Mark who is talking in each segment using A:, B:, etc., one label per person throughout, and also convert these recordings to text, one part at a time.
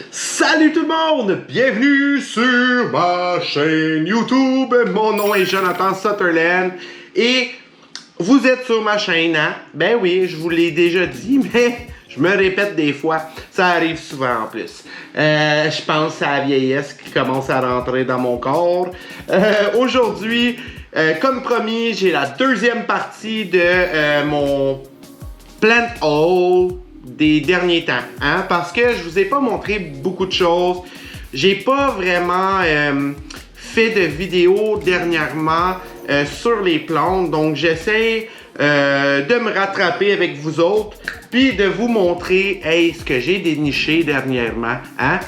A: Salut tout le monde! Bienvenue sur ma chaîne YouTube. Mon nom est Jonathan Sutherland et vous êtes sur ma chaîne, hein? Ben oui, je vous l'ai déjà dit, mais je me répète des fois. Ça arrive souvent en plus. Je pense à la vieillesse qui commence à rentrer dans mon corps. Aujourd'hui, comme promis, j'ai la deuxième partie de mon plant haul des derniers temps, hein? Parce que je vous ai pas montré beaucoup de choses. J'ai pas vraiment fait de vidéos dernièrement sur les plantes, donc j'essaie de me rattraper avec vous autres, puis de vous montrer ce que j'ai déniché dernièrement, hein?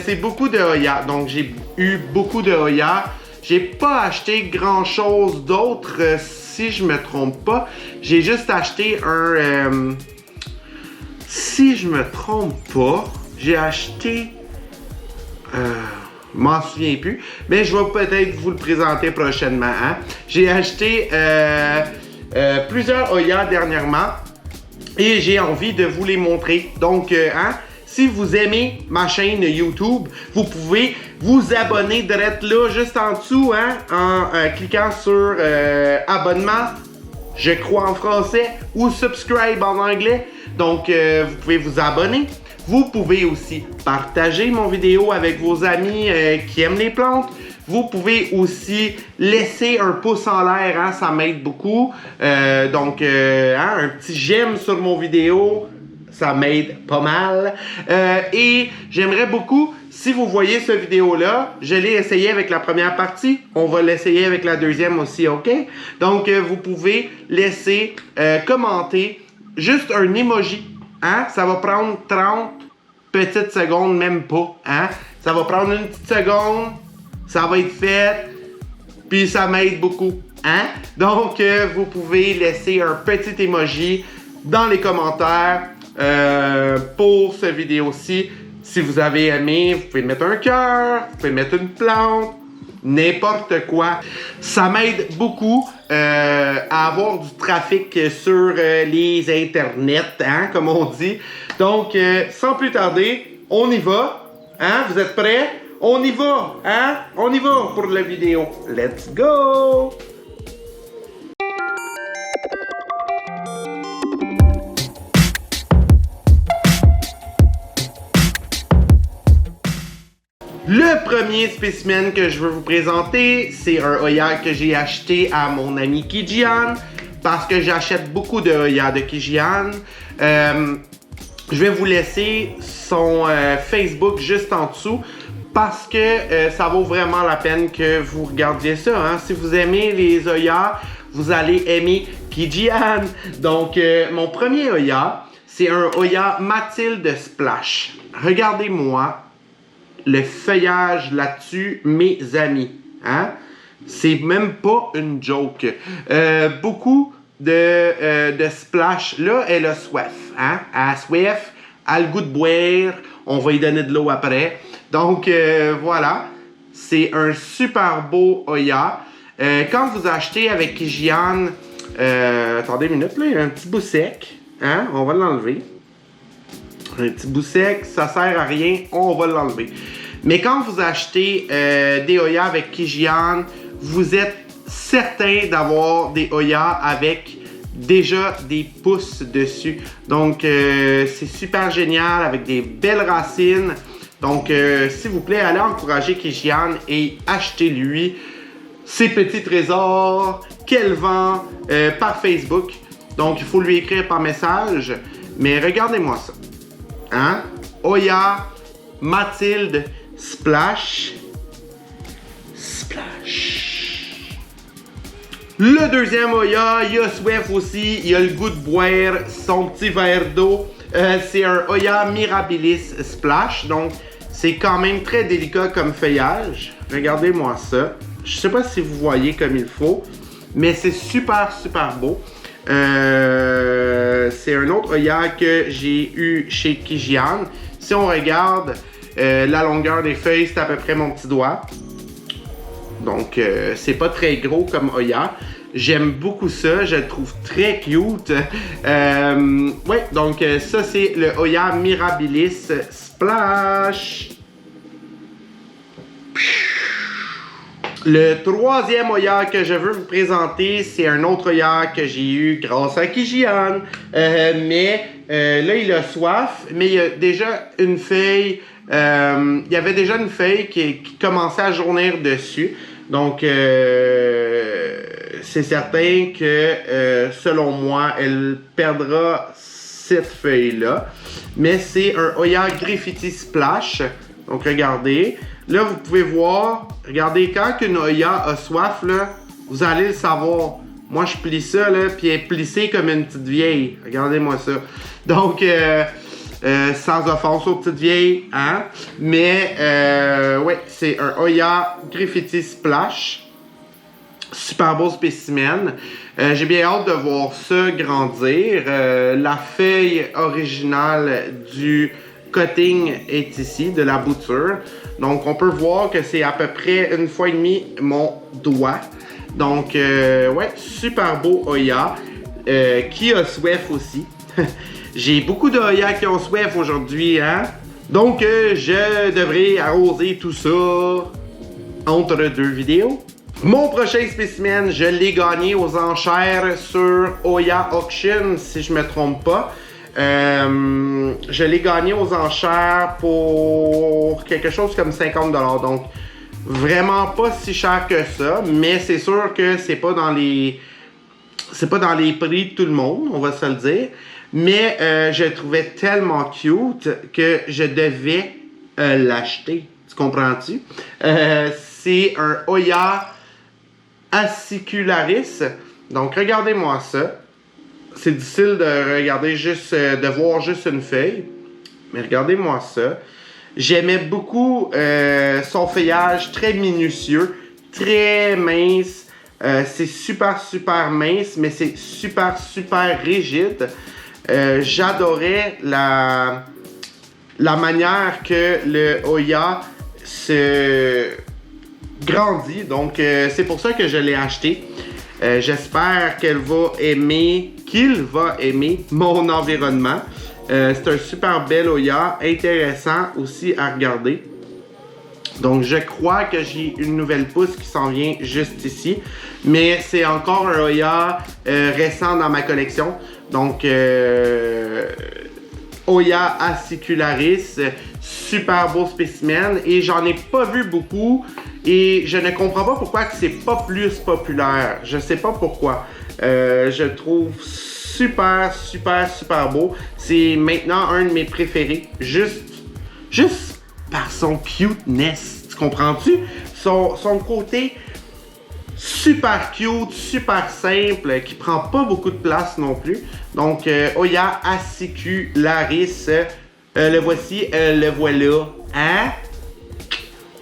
A: C'est beaucoup de Hoya, donc j'ai eu beaucoup de Hoya. J'ai pas acheté grand chose d'autre, si je me trompe pas. J'ai juste acheté un si je me trompe pas, j'ai acheté... je m'en souviens plus. Mais je vais peut-être vous le présenter prochainement. Hein? J'ai acheté plusieurs Hoya dernièrement. Et j'ai envie de vous les montrer. Donc, si vous aimez ma chaîne YouTube, vous pouvez vous abonner direct là, juste en dessous, hein, en cliquant sur abonnement, je crois en français, ou subscribe en anglais. Donc, vous pouvez vous abonner. Vous pouvez aussi partager mon vidéo avec vos amis qui aiment les plantes. Vous pouvez aussi laisser un pouce en l'air, hein, ça m'aide beaucoup. Un petit j'aime sur mon vidéo, ça m'aide pas mal. Et j'aimerais beaucoup, si vous voyez cette vidéo-là, je l'ai essayé avec la première partie. On va l'essayer avec la deuxième aussi, OK? Donc, vous pouvez laisser commenter juste un emoji. Hein? Ça va prendre 30 petites secondes, même pas. Hein? Ça va prendre une petite seconde. Ça va être fait. Puis ça m'aide beaucoup. Hein? Donc, vous pouvez laisser un petit emoji dans les commentaires pour cette vidéo-ci. Si vous avez aimé, vous pouvez mettre un cœur, vous pouvez mettre une plante, n'importe quoi. Ça m'aide beaucoup à avoir du trafic sur les internets, hein, comme on dit. Donc, sans plus tarder, on y va. Hein? Vous êtes prêts? On y va, hein? On y va pour la vidéo. Let's go! Le premier spécimen que je veux vous présenter, c'est un Hoya que j'ai acheté à mon ami Kijian, parce que j'achète beaucoup de Hoya de Kijian. Je vais vous laisser son Facebook juste en dessous, parce que ça vaut vraiment la peine que vous regardiez ça. Hein? Si vous aimez les Hoya, vous allez aimer Kijian. Donc, mon premier Hoya, c'est un Hoya Mathilde Splash. Regardez-moi le feuillage là-dessus, mes amis. Hein? C'est même pas une joke. Beaucoup de splash, là, elle a soif. Hein? Elle a soif, elle a le goût de boire. On va y donner de l'eau après. Donc, voilà. C'est un super beau Hoya. Quand vous achetez avec Kijian, attendez une minute, là, il y a un petit bout sec. Hein? On va l'enlever. Un petit bout sec, ça sert à rien, on va l'enlever. Mais quand vous achetez des Hoya avec Kijian, vous êtes certain d'avoir des Hoya avec déjà des pousses dessus. Donc, c'est super génial avec des belles racines. Donc, s'il vous plaît, allez encourager Kijian et achetez-lui ces petits trésors qu'elle vend par Facebook. Donc, il faut lui écrire par message. Mais regardez-moi ça. Hein? Hoya Mathilde Splash. Splash. Le deuxième Hoya, il a soif aussi. Il a le goût de boire son petit verre d'eau. C'est un Hoya Mirabilis Splash. Donc, c'est quand même très délicat comme feuillage. Regardez-moi ça. Je sais pas si vous voyez comme il faut. Mais c'est super, super beau. C'est un autre Hoya que j'ai eu chez Kijian. Si on regarde la longueur des feuilles, c'est à peu près mon petit doigt. Donc, c'est pas très gros comme Hoya. J'aime beaucoup ça, je le trouve très cute. Ouais, donc ça c'est le Hoya Mirabilis Splash! Le troisième Oya que je veux vous présenter, c'est un autre Oya que j'ai eu grâce à Kijian. Là, il a soif, mais il y a déjà une feuille. Il y avait déjà une feuille qui commençait à jaunir dessus. Donc, c'est certain que, selon moi, elle perdra cette feuille-là. Mais c'est un Oya Graffiti Splash. Donc, regardez. Là, vous pouvez voir, regardez, quand une Oya a soif, là, vous allez le savoir. Moi, je plie ça, là, puis elle est plissée comme une petite vieille. Regardez-moi ça. Donc, sans offense aux petites vieilles, hein. Mais, ouais, c'est un Oya Graffiti Splash. Super beau spécimen. J'ai bien hâte de voir ça grandir. La feuille originale du cutting est ici, de la bouture. Donc, on peut voir que c'est à peu près 1,5 fois mon doigt. Donc, ouais, super beau Oya. Qui a soif aussi. J'ai beaucoup de Oya qui ont soif aujourd'hui, hein. Donc, je devrais arroser tout ça entre deux vidéos. Mon prochain spécimen, je l'ai gagné aux enchères sur Oya Auction, si je me trompe pas. Je l'ai gagné aux enchères pour quelque chose comme 50$. Donc, vraiment pas si cher que ça, mais c'est sûr que c'est pas dans les prix de tout le monde, on va se le dire. Mais je le trouvais tellement cute que je devais l'acheter. Tu comprends-tu? C'est un Oya Acicularis. Donc, regardez-moi ça. C'est difficile de regarder juste, de voir juste une feuille. Mais regardez-moi ça. J'aimais beaucoup son feuillage très minutieux, très mince. C'est super mince, mais c'est super rigide. J'adorais la manière que le Oya se grandit. Donc, c'est pour ça que je l'ai acheté. J'espère qu'il va aimer mon environnement. C'est un super bel Oya, intéressant aussi à regarder. Donc, je crois que j'ai une nouvelle pousse qui s'en vient juste ici. Mais c'est encore un Oya récent dans ma collection. Donc, Oya Acicularis, super beau spécimen. Et j'en ai pas vu beaucoup. Et je ne comprends pas pourquoi c'est pas plus populaire. Je sais pas pourquoi. Je le trouve super beau. C'est maintenant un de mes préférés. Juste par son cuteness. Tu comprends-tu? Son côté super cute, super simple, qui prend pas beaucoup de place non plus. Donc, Oya Acicularis. Le voici, le voilà. Hein?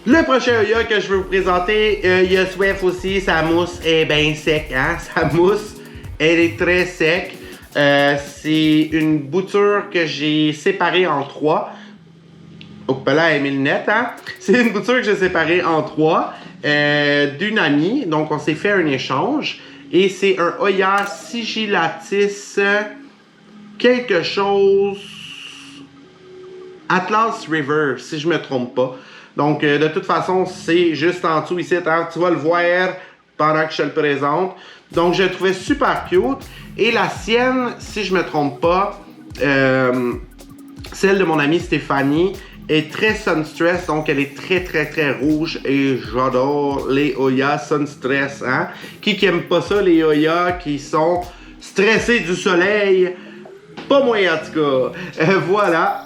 A: Le prochain Oya que je veux vous présenter, il a soif aussi. Sa mousse est bien sec, hein? Sa mousse, elle est très sec. C'est une bouture que j'ai séparée en 3. Oh, là, elle met le net, hein? C'est une bouture que j'ai séparée en 3 d'une amie. Donc, on s'est fait un échange. Et c'est un Oya Sigillatis quelque chose Atlas River, si je me trompe pas. Donc, de toute façon, c'est juste en dessous ici. Hein? Tu vas le voir pendant que je te le présente. Donc, je le trouvais super cute. Et la sienne, si je me trompe pas, celle de mon amie Stéphanie, est très Sunstress. Donc, elle est très rouge. Et j'adore les Oya Sunstress. Hein? Qui aime pas ça, les Oya qui sont stressés du soleil? Pas moi, en tout cas. Voilà.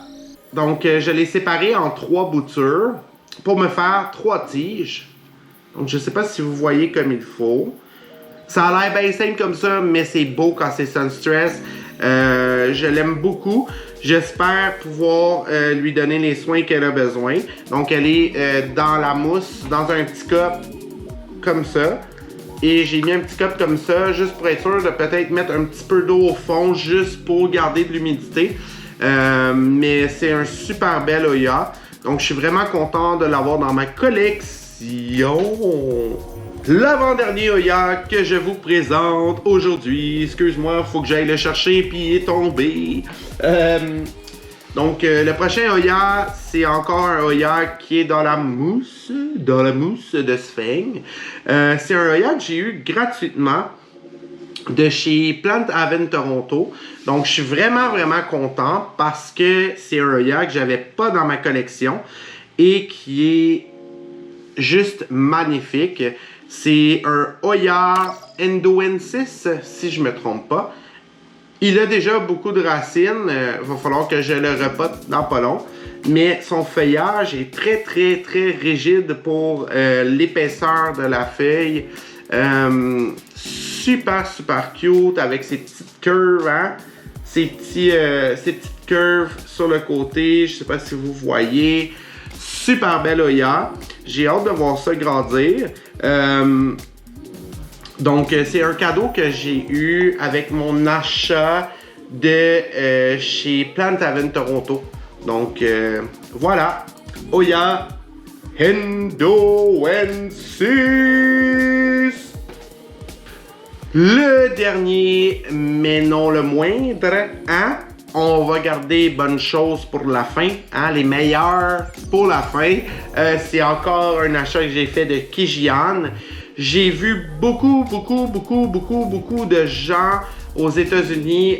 A: Donc, je l'ai séparé en 3 boutures pour me faire 3 tiges. Donc, je sais pas si vous voyez comme il faut. Ça a l'air bien simple comme ça, mais c'est beau quand c'est Sunstress. Je l'aime beaucoup. J'espère pouvoir lui donner les soins qu'elle a besoin. Donc, elle est dans la mousse, dans un petit cup comme ça. Et j'ai mis un petit cup comme ça, juste pour être sûr de peut-être mettre un petit peu d'eau au fond, juste pour garder de l'humidité. Mais c'est un super bel Oya. Donc, je suis vraiment content de l'avoir dans ma collection. L'avant-dernier Oya que je vous présente aujourd'hui. Excuse-moi, faut que j'aille le chercher puis il est tombé. Donc, le prochain Oya, c'est encore un Oya qui est dans la mousse de Spheng. C'est un Oya que j'ai eu gratuitement de chez Plant Haven Toronto. Donc, je suis vraiment content parce que c'est un Oya que j'avais pas dans ma collection et qui est juste magnifique. C'est un Oya Endoensis, si je me trompe pas. Il a déjà beaucoup de racines. Va falloir que je le repote dans pas long. Mais son feuillage est très rigide pour l'épaisseur de la feuille. Super cute avec ses petites curves, hein? Ses petites curves sur le côté. Je sais pas si vous voyez. Super bel Oya. J'ai hâte de voir ça grandir. Donc, c'est un cadeau que j'ai eu avec mon achat de chez Plant Haven Toronto. Donc, voilà. Oya Endoensis. Le dernier, mais non le moindre, hein? On va garder bonnes choses pour la fin, hein? Les meilleurs pour la fin. C'est encore un achat que j'ai fait de Kijian. J'ai vu beaucoup de gens aux États-Unis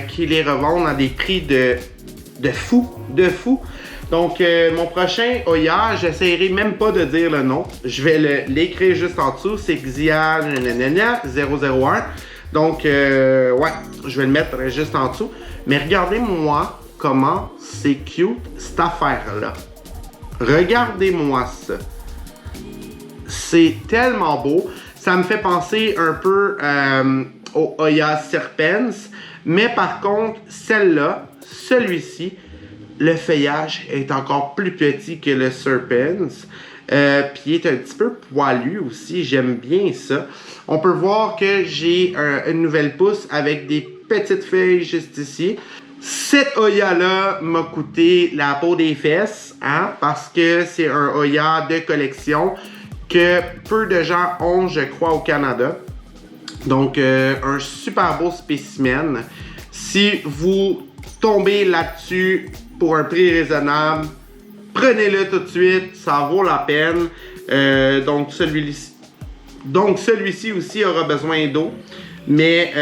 A: qui les revendent à des prix de fou. Donc, mon prochain Oya, j'essaierai même pas de dire le nom. Je vais l'écrire juste en dessous. C'est Xia 001. Donc, ouais, je vais le mettre juste en dessous. Mais regardez-moi comment c'est cute cette affaire-là. Regardez-moi ça. C'est tellement beau. Ça me fait penser un peu au Oya Serpens. Mais par contre, celui-ci, le feuillage est encore plus petit que le Serpens. Puis il est un petit peu poilu aussi. J'aime bien ça. On peut voir que j'ai une nouvelle pousse avec des petites feuilles juste ici. Cet Oya-là m'a coûté la peau des fesses, hein, parce que c'est un Oya de collection que peu de gens ont, je crois, au Canada. Donc, un super beau spécimen. Si vous tombez là-dessus pour un prix raisonnable, prenez-le tout de suite, ça vaut la peine. Donc, celui-ci aussi aura besoin d'eau. Mais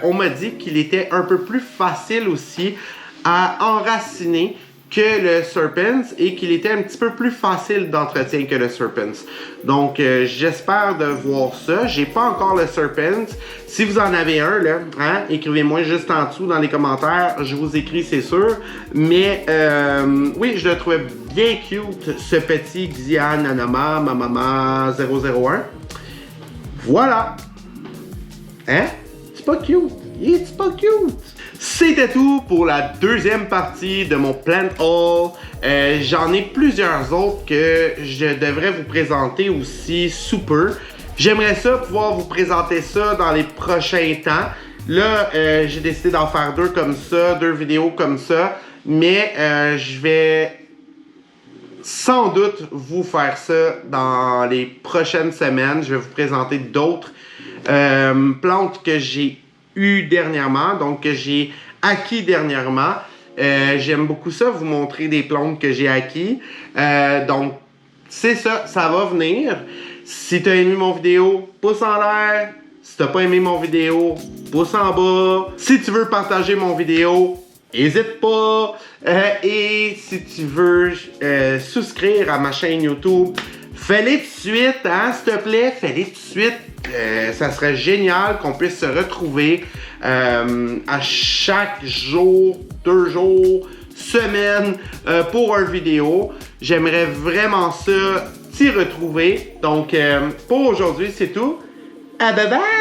A: on m'a dit qu'il était un peu plus facile aussi à enraciner que le Serpens et qu'il était un petit peu plus facile d'entretien que le Serpens. Donc, j'espère de voir ça. J'ai pas encore le Serpens. Si vous en avez un, là, hein, écrivez-moi juste en dessous dans les commentaires. Je vous écris, c'est sûr. Mais, oui, je le trouvais bien cute, ce petit Xia Nanama Mamama 001. Voilà. Hein? C'est pas cute. It's pas cute. C'était tout pour la deuxième partie de mon plant haul. J'en ai plusieurs autres que je devrais vous présenter aussi sous peu. J'aimerais ça pouvoir vous présenter ça dans les prochains temps. Là, j'ai décidé d'en faire deux vidéos comme ça. Mais je vais sans doute vous faire ça dans les prochaines semaines. Je vais vous présenter d'autres plantes que j'ai eues dernièrement, donc que j'ai acquis dernièrement. J'aime beaucoup ça, vous montrer des plantes que j'ai acquis. Donc, c'est ça, ça va venir. Si tu as aimé mon vidéo, pouce en l'air. Si tu n'as pas aimé mon vidéo, pouce en bas. Si tu veux partager mon vidéo, n'hésite pas. Et si tu veux souscrire à ma chaîne YouTube, fais-le tout de suite, hein, s'il te plaît. Fais-le tout de suite. Ça serait génial qu'on puisse se retrouver à chaque jour, 2 jours, semaine pour une vidéo. J'aimerais vraiment ça t'y retrouver. Donc, pour aujourd'hui, c'est tout. Bye bye!